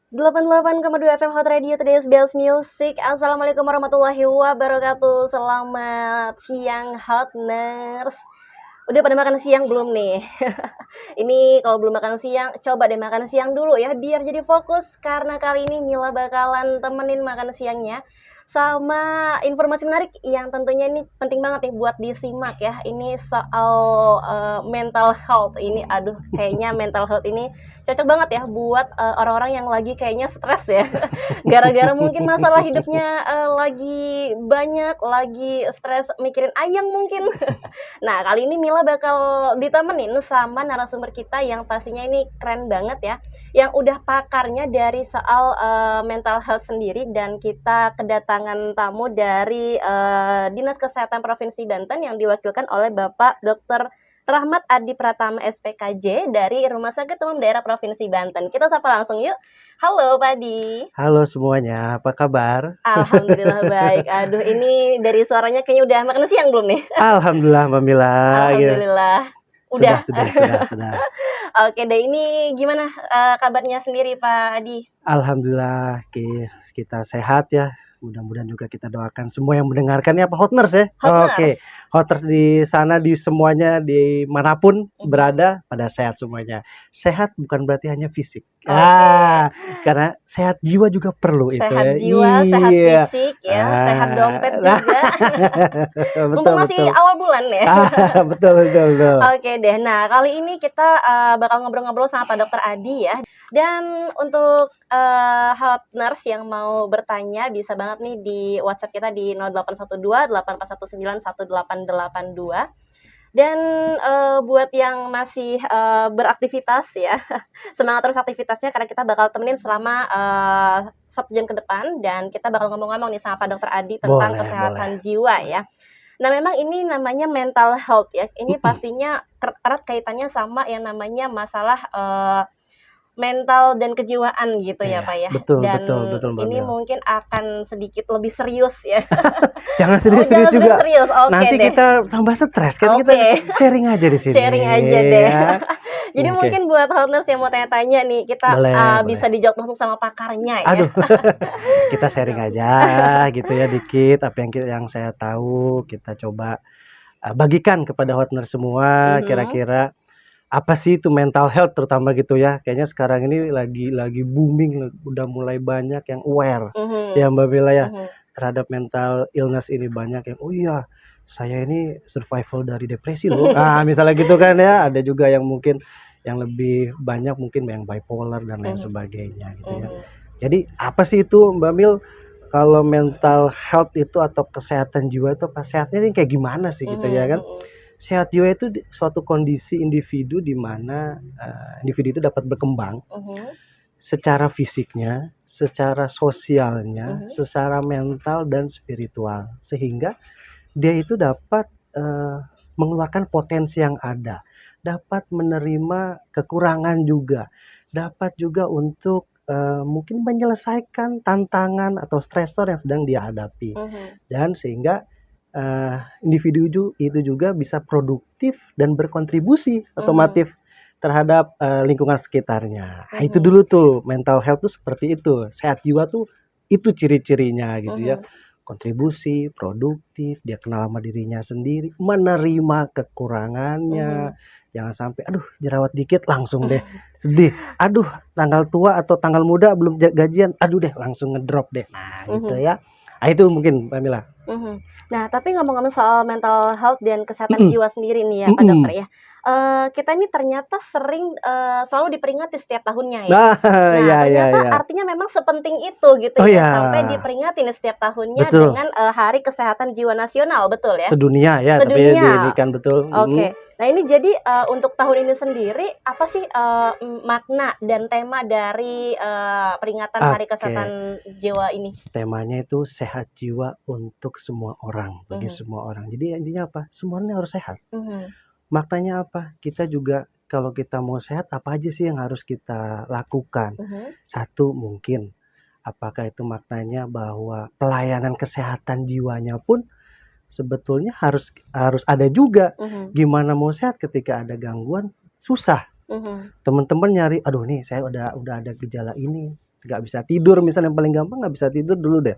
88,2 FM Hot Radio, today's best music. Assalamualaikum warahmatullahi wabarakatuh. Selamat siang Hotners. Udah pada makan siang belum nih? Ini kalau belum makan siang, coba deh makan siang dulu ya, biar jadi fokus. Karena kali ini Mila bakalan temenin makan siangnya sama informasi menarik yang tentunya ini penting banget nih buat disimak ya. Ini soal mental health ini, aduh kayaknya mental health ini cocok banget ya buat orang-orang yang lagi kayaknya stres ya. Gara-gara mungkin masalah hidupnya lagi banyak, lagi stres mikirin ayang mungkin. Nah, kali ini Mila bakal ditemenin sama narasumber kita yang pastinya ini keren banget ya, yang udah pakarnya dari soal mental health sendiri, dan kita kedatangan tamu dari Dinas Kesehatan Provinsi Banten yang diwakilkan oleh Bapak Dr. Rahmat Adi Pratama SPKJ dari Rumah Sakit Umum Daerah Provinsi Banten. Kita sapa langsung yuk. Halo Pak Adi. Halo semuanya, apa kabar? Alhamdulillah baik. Aduh, ini dari suaranya kayaknya udah makan siang belum nih? Alhamdulillah Mbak Mila. Alhamdulillah. Udah. Sudah. Oke deh, ini gimana kabarnya sendiri Pak Adi? Alhamdulillah kita sehat ya. Mudah-mudahan juga kita doakan semua yang mendengarkan ya, Pak Hotners ya. Hotners. Oke, Hotners di sana, di semuanya, di manapun berada, pada sehat semuanya. Sehat bukan berarti hanya fisik. Karena sehat jiwa juga perlu itu. Sehat jiwa, sehat fisik ya, sehat dompet juga. Mumpung masih awal bulan ya. Betul. Oke deh, nah kali ini kita bakal ngobrol-ngobrol sama Pak Dokter Adi ya. Dan untuk Hotners yang mau bertanya bisa banget nih di WhatsApp kita di 0812 8419 1882. Dan buat yang masih beraktivitas ya, semangat terus aktivitasnya karena kita bakal temenin selama 1 jam ke depan, dan kita bakal ngomong-ngomong nih sama Pak Dokter Adi tentang kesehatan jiwa ya. Nah, memang ini namanya mental health ya. Ini pastinya erat kaitannya sama yang namanya masalah mental dan kejiwaan gitu ya Pak ya. Betul, dan betul, ini mungkin akan sedikit lebih serius ya. Jangan serius-serius juga. Serius. Nanti deh. kita tambah stres kan. Kita sharing aja di sini. Sharing aja deh. Jadi mungkin buat Hotners yang mau tanya-tanya nih, kita bisa dijawab langsung sama pakarnya ya. Aduh. Kita sharing aja gitu ya dikit apa yang saya tahu, kita coba bagikan kepada Hotners semua. Kira-kira apa sih itu mental health terutama gitu ya. Kayaknya sekarang ini lagi booming, udah mulai banyak yang aware ya Mbak Mila ya terhadap mental illness ini. Banyak yang oh iya saya ini survival dari depresi loh. Misalnya gitu kan ya. Ada juga yang mungkin yang lebih banyak mungkin yang bipolar dan lain sebagainya gitu ya. Jadi apa sih itu Mbak Mil, kalau mental health itu atau kesehatan jiwa itu apa, sehatnya ini kayak gimana sih gitu ya kan? Sehat jiwa itu suatu kondisi individu di mana individu itu dapat berkembang secara fisiknya, secara sosialnya, secara mental dan spiritual, sehingga dia itu dapat mengeluarkan potensi yang ada, dapat menerima kekurangan juga, dapat juga untuk mungkin menyelesaikan tantangan atau stresor yang sedang dia hadapi, dan sehingga individu itu juga bisa produktif dan berkontribusi otomatis terhadap lingkungan sekitarnya. Itu dulu tuh mental health tuh seperti itu. Sehat jiwa tuh itu ciri-cirinya gitu ya. Kontribusi, produktif, dia kenal sama dirinya sendiri, menerima kekurangannya. Jangan sampai aduh jerawat dikit langsung deh sedih. Aduh tanggal tua atau tanggal muda belum gajian, aduh deh langsung ngedrop deh. Nah gitu ya. Itu mungkin Mbak Mila. Nah, tapi ngomong-ngomong soal mental health dan kesehatan jiwa sendiri nih ya Pak Dokter ya. Kita ini ternyata sering selalu diperingati setiap tahunnya ya. Ternyata artinya memang sepenting itu gitu ya. Sampai diperingati nih setiap tahunnya dengan Hari Kesehatan Jiwa Nasional, betul ya? Sedunia ya, tapi ini kan betul. Oke. Nah, ini jadi untuk tahun ini sendiri apa sih makna dan tema dari peringatan Hari Kesehatan Jiwa ini? Temanya itu sehat jiwa untuk semua orang, bagi semua orang. Jadi intinya apa? Semuanya harus sehat. Maknanya apa? Kita juga kalau kita mau sehat, apa aja sih yang harus kita lakukan? Satu mungkin, apakah itu maknanya bahwa pelayanan kesehatan jiwanya pun sebetulnya harus ada juga. Gimana mau sehat ketika ada gangguan? Susah. Teman-teman nyari, aduh nih saya udah ada gejala ini, nggak bisa tidur, misalnya yang paling gampang nggak bisa tidur dulu deh.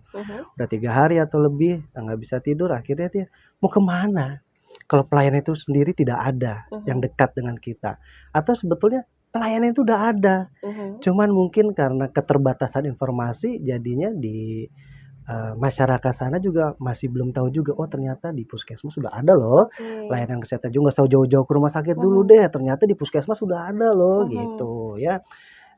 Udah 3 hari atau lebih nggak bisa tidur, akhirnya dia mau kemana? Kalau pelayanan itu sendiri tidak ada yang dekat dengan kita. Atau sebetulnya pelayanan itu udah ada, cuman mungkin karena keterbatasan informasi jadinya di masyarakat sana juga masih belum tahu juga, oh ternyata di puskesmas sudah ada loh layanan kesehatan juga, nggak usah jauh-jauh ke rumah sakit dulu deh, ternyata di puskesmas sudah ada loh gitu ya.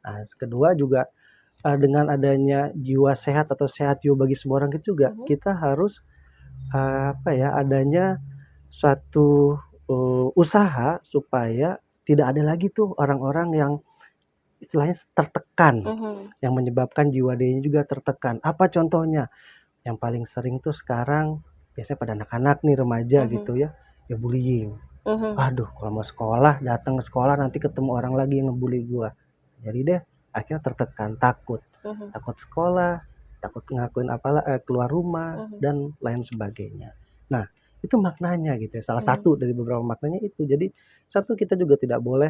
Nah, kedua juga dengan adanya jiwa sehat atau sehat jiwa bagi semua orang itu juga kita harus adanya suatu usaha supaya tidak ada lagi tuh orang-orang yang istilahnya tertekan, yang menyebabkan jiwa dirinya juga tertekan. Apa contohnya? Yang paling sering tuh sekarang biasanya pada anak-anak nih, remaja gitu ya bullying. Aduh, kalau mau sekolah, datang ke sekolah nanti ketemu orang lagi yang ngebully gua. Jadi deh akhirnya tertekan, takut sekolah, takut ngakuin keluar rumah dan lain sebagainya. Nah, itu maknanya gitu ya. Salah satu dari beberapa maknanya itu. Jadi satu, kita juga tidak boleh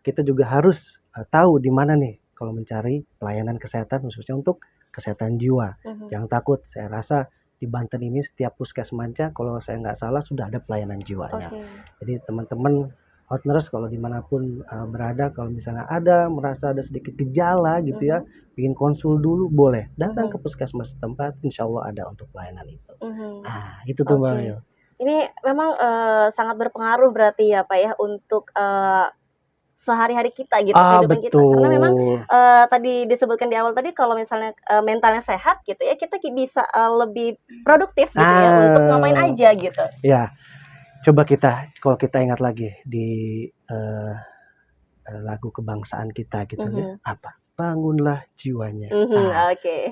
kita juga harus tahu di mana nih kalau mencari pelayanan kesehatan khususnya untuk kesehatan jiwa. Jangan takut, saya rasa di Banten ini setiap puskesmasnya kalau saya nggak salah sudah ada pelayanan jiwanya. Jadi teman-teman Hot Nurse kalau dimanapun berada, kalau misalnya merasa ada sedikit gejala gitu ya, ingin konsul dulu, boleh datang ke puskesmas setempat, insya Allah ada untuk pelayanan itu. Nah, itu tuh Mbak Mil. Ini memang sangat berpengaruh berarti ya Pak ya untuk sehari-hari kita gitu, kehidupan kita. Karena memang tadi disebutkan di awal tadi kalau misalnya mentalnya sehat gitu ya, kita bisa lebih produktif gitu ya untuk ngapain aja gitu. Ya, coba kalau kita ingat lagi di lagu kebangsaan kita gitu ya, apa? Bangunlah jiwanya.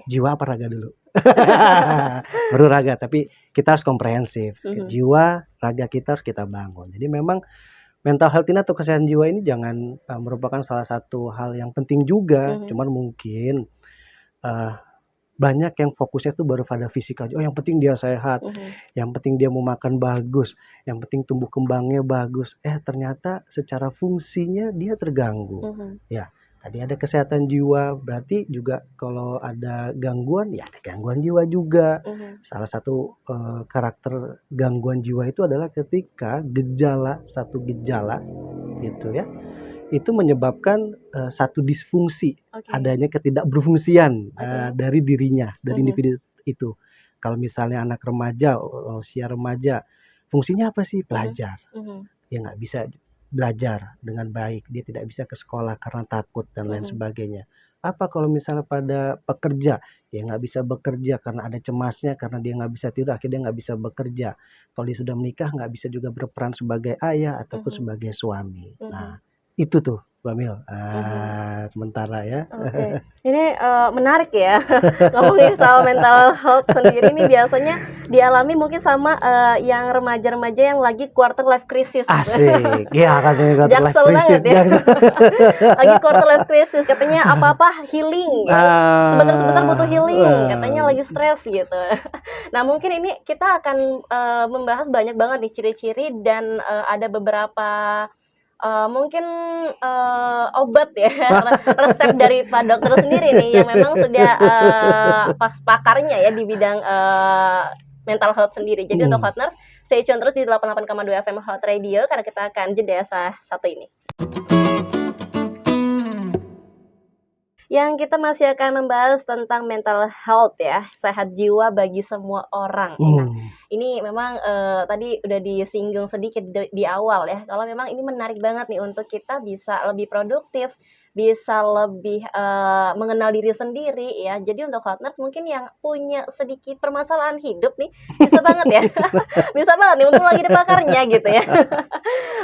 Jiwa apa raga dulu? Baru raga, tapi kita harus komprehensif. Jiwa, raga kita harus kita bangun. Jadi memang mental health ini atau kesehatan jiwa ini jangan merupakan salah satu hal yang penting juga. Cuman mungkin banyak yang fokusnya tuh baru pada fisik aja. Oh, yang penting dia sehat, yang penting dia mau makan bagus, yang penting tumbuh kembangnya bagus. Ternyata secara fungsinya dia terganggu. Ya, tadi ada kesehatan jiwa, berarti juga kalau ada gangguan, ya ada gangguan jiwa juga. Salah satu karakter gangguan jiwa itu adalah ketika satu gejala gitu ya, itu menyebabkan satu disfungsi, adanya ketidakberfungsian dari dirinya, dari individu itu. Kalau misalnya anak remaja, usia remaja, fungsinya apa sih? Belajar. Dia nggak bisa belajar dengan baik, dia tidak bisa ke sekolah karena takut dan lain sebagainya. Apa kalau misalnya pada pekerja, dia nggak bisa bekerja karena ada cemasnya, karena dia nggak bisa tidur, akhirnya dia nggak bisa bekerja. Kalau dia sudah menikah, nggak bisa juga berperan sebagai ayah ataupun sebagai suami. Nah, itu tuh Mbak Mil, sementara ya. Ini menarik ya. Ngomongin soal mental health sendiri ini biasanya dialami mungkin sama yang remaja-remaja yang lagi quarter life crisis. Asik. Ya, katanya quarter life Jaksel crisis. banget ya. Lagi quarter life crisis, katanya apa-apa healing ya. Sebentar-sebentar butuh healing, katanya lagi stres gitu. Nah, mungkin ini kita akan membahas banyak banget nih ciri-ciri dan ada beberapa mungkin obat ya, resep dari Pak Dokter sendiri nih yang memang sudah pakarnya ya di bidang mental health sendiri. Jadi untuk Hot Nurse, stay tune terus di 88,2 FM Hot Radio karena kita akan jeda satu ini. Yang kita masih akan membahas tentang mental health ya, sehat jiwa bagi semua orang. Nah, ini memang tadi udah disinggung sedikit di awal ya, kalau memang ini menarik banget nih untuk kita bisa lebih produktif, bisa lebih mengenal diri sendiri ya. Jadi untuk Hot Nurse mungkin yang punya sedikit permasalahan hidup nih, bisa banget ya, bisa banget nih, mumpung lagi dipakarnya gitu ya.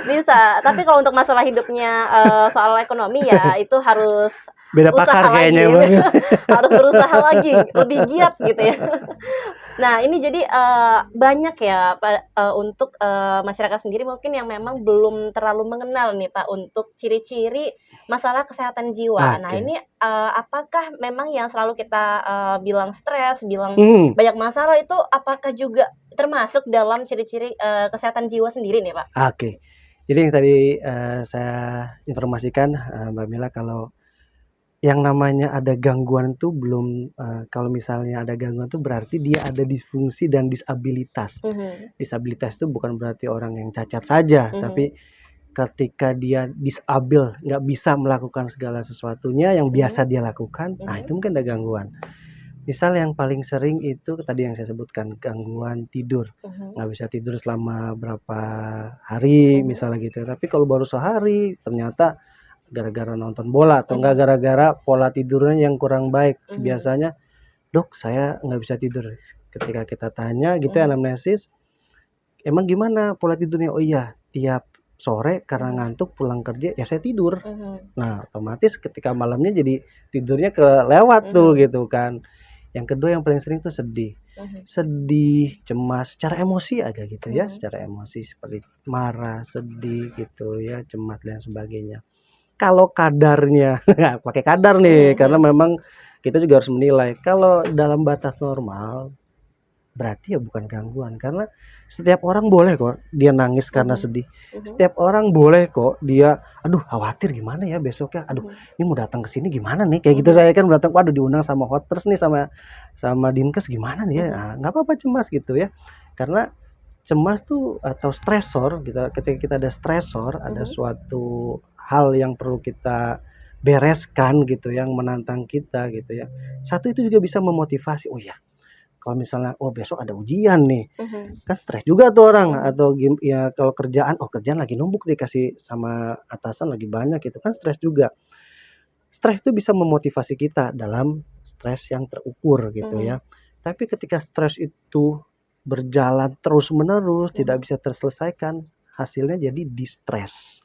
Bisa, tapi kalau untuk masalah hidupnya soal ekonomi ya itu harus beda pakar kayaknya lagi, harus berusaha lagi, lebih giat gitu ya. Nah, ini jadi banyak ya Pak untuk masyarakat sendiri mungkin yang memang belum terlalu mengenal nih Pak untuk ciri-ciri masalah kesehatan jiwa. Nah, ini apakah memang yang selalu kita bilang stres, bilang banyak masalah itu apakah juga termasuk dalam ciri-ciri kesehatan jiwa sendiri nih Pak? Jadi yang tadi saya informasikan Mbak Mila, kalau yang namanya ada gangguan tuh belum, kalau misalnya ada gangguan tuh berarti dia ada disfungsi dan disabilitas. Disabilitas itu bukan berarti orang yang cacat saja, tapi ketika dia disabil, nggak bisa melakukan segala sesuatunya yang biasa dia lakukan, nah itu mungkin ada gangguan. Misal yang paling sering itu tadi yang saya sebutkan, gangguan tidur. Nggak bisa tidur selama berapa hari misalnya gitu. Tapi kalau baru sehari ternyata gara-gara nonton bola atau enggak gara-gara pola tidurnya yang kurang baik. Biasanya, "Dok, saya nggak bisa tidur." Ketika kita tanya gitu ya anamnesis, "Emang gimana pola tidurnya?" "Oh iya, tiap sore karena ngantuk pulang kerja ya saya tidur." Nah, otomatis ketika malamnya jadi tidurnya kelewat tuh gitu kan. Yang kedua yang paling sering tuh sedih. Sedih, cemas, secara emosi aja gitu ya, secara emosi seperti marah, sedih gitu ya, cemas dan sebagainya. Kalau kadarnya, pakai kadar nih, karena memang kita juga harus menilai. Kalau dalam batas normal, berarti ya bukan gangguan. Karena setiap orang boleh kok dia nangis karena sedih. Setiap orang boleh kok dia, aduh khawatir gimana ya besoknya. Aduh ini mau datang ke sini gimana nih. Kayak gitu saya kan datang, waduh diundang sama Hoters nih sama Dinkes gimana nih ya. Nah, nggak apa-apa cemas gitu ya. Karena cemas tuh atau stresor, ketika kita ada stresor, ada suatu hal yang perlu kita bereskan gitu, yang menantang kita gitu ya. Satu itu juga bisa memotivasi, oh ya kalau misalnya oh besok ada ujian nih, kan stres juga tuh orang. Atau ya kalau kerjaan, oh kerjaan lagi numpuk dikasih sama atasan lagi banyak gitu kan stres juga. Stres itu bisa memotivasi kita dalam stres yang terukur gitu ya. Tapi ketika stres itu berjalan terus-menerus, tidak bisa terselesaikan, hasilnya jadi distress.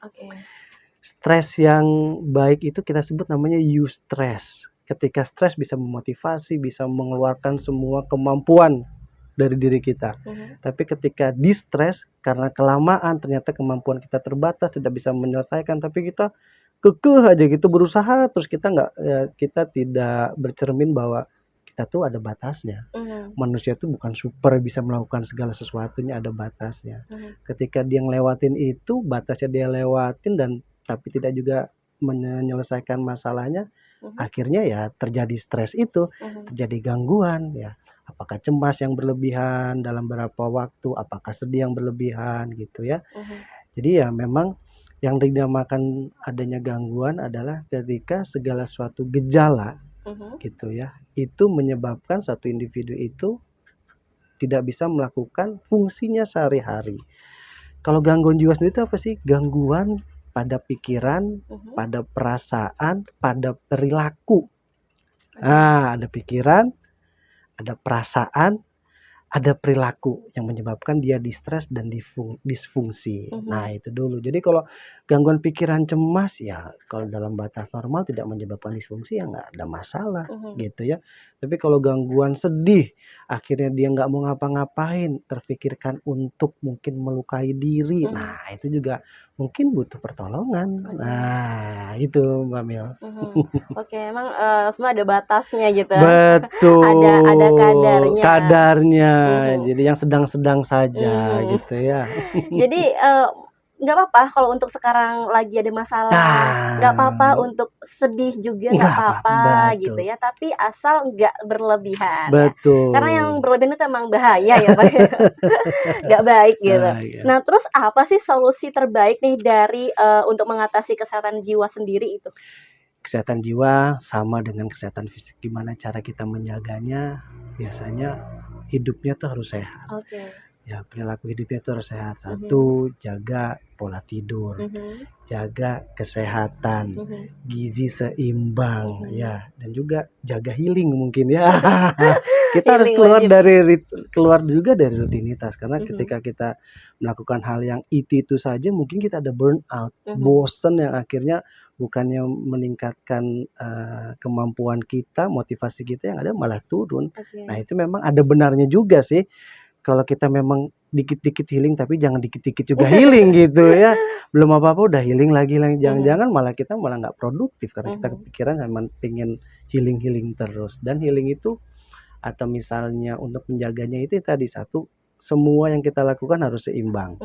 Stres yang baik itu kita sebut namanya eustress. Ketika stres bisa memotivasi, bisa mengeluarkan semua kemampuan dari diri kita. Tapi ketika distress, karena kelamaan ternyata kemampuan kita terbatas, tidak bisa menyelesaikan, tapi kita kekeh aja gitu berusaha, terus kita tidak bercermin bahwa kita tuh ada batasnya. Manusia tuh bukan super bisa melakukan segala sesuatunya, ada batasnya. Ketika dia ngelewatin itu, batasnya dia lewatin dan tapi tidak juga menyelesaikan masalahnya, akhirnya ya terjadi stres itu, terjadi gangguan ya. Apakah cemas yang berlebihan dalam beberapa waktu, apakah sedih yang berlebihan gitu ya. Jadi ya memang yang dinamakan adanya gangguan adalah ketika segala suatu gejala gitu ya, itu menyebabkan satu individu itu tidak bisa melakukan fungsinya sehari-hari. Kalau gangguan jiwa sendiri itu apa sih? Gangguan pada pikiran, pada perasaan, pada perilaku. Nah, ada pikiran, ada perasaan, ada perilaku yang menyebabkan dia distres dan disfungsi. Nah, itu dulu. Jadi kalau gangguan pikiran cemas ya kalau dalam batas normal tidak menyebabkan disfungsi ya nggak ada masalah gitu ya. Tapi kalau gangguan sedih akhirnya dia nggak mau ngapa-ngapain, terfikirkan untuk mungkin melukai diri. Nah, itu juga mungkin butuh pertolongan. Nah, itu Mbak Mil. Oke, emang semua ada batasnya gitu. Betul. Ada kadarnya. Kadarnya. Jadi yang sedang-sedang saja gitu ya. Jadi nggak apa-apa kalau untuk sekarang lagi ada masalah, nggak apa-apa untuk sedih juga nggak apa-apa gitu ya. Tapi asal nggak berlebihan. Betul. Ya. Karena yang berlebihan itu emang bahaya ya Pak. Nggak baik gitu. Nah terus apa sih solusi terbaik nih dari untuk mengatasi kesehatan jiwa sendiri itu? Kesehatan jiwa sama dengan kesehatan fisik. Gimana cara kita menjaganya? Biasanya hidupnya tuh harus sehat. Ya, perilaku hidupnya tuh harus sehat. Satu, jaga pola tidur, jaga kesehatan, gizi seimbang, ya, dan juga jaga healing mungkin ya. Kita harus keluar juga dari rutinitas karena ketika kita melakukan hal yang itu saja mungkin kita ada burnout, bosen yang akhirnya bukannya meningkatkan kemampuan kita, motivasi kita yang ada malah turun. Nah, itu memang ada benarnya juga sih. Kalau kita memang dikit-dikit healing tapi jangan dikit-dikit juga healing gitu ya. Belum apa-apa udah healing lagi. Jangan-jangan malah kita nggak produktif karena kita kepikiran sama pengen healing terus. Dan healing itu atau misalnya untuk menjaganya itu tadi satu, semua yang kita lakukan harus seimbang.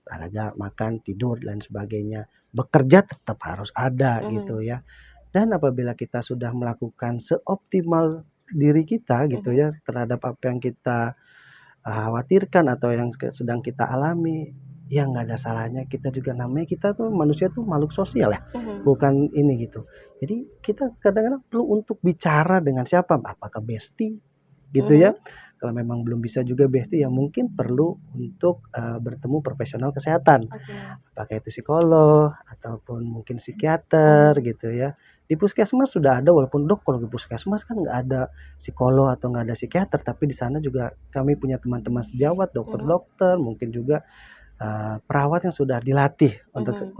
Olahraga, makan, tidur dan sebagainya. Bekerja tetap harus ada gitu ya. Dan apabila kita sudah melakukan seoptimal diri kita gitu ya terhadap apa yang kita khawatirkan atau yang sedang kita alami, ya nggak ada salahnya kita juga, namanya kita tuh manusia tuh makhluk sosial ya, bukan ini gitu. Jadi kita kadang-kadang perlu untuk bicara dengan siapa, apakah bestie gitu ya. Kalau memang belum bisa juga bestie, ya mungkin perlu untuk bertemu profesional kesehatan. Apakah itu psikolog ataupun mungkin psikiater gitu ya. Di puskesmas sudah ada, walaupun Dok kalau di puskesmas kan nggak ada psikolog atau nggak ada psikiater, tapi di sana juga kami punya teman-teman sejawat, dokter-dokter, mungkin juga perawat yang sudah dilatih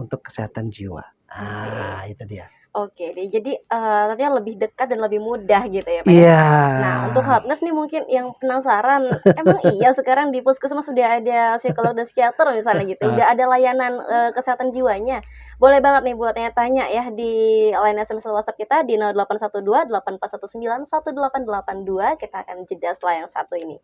untuk kesehatan jiwa. Itu dia. Oke deh, jadi ternyata lebih dekat dan lebih mudah gitu ya Pak ya. Iya. Nah untuk Hotness nih mungkin yang penasaran, emang iya sekarang di puskesmas sudah ada psikolog dan psikiater misalnya gitu, udah ada layanan kesehatan jiwanya? Boleh banget nih buat tanya-tanya ya di line SMS WhatsApp kita di 0812 8419 1882. Kita akan jeda setelah yang satu ini.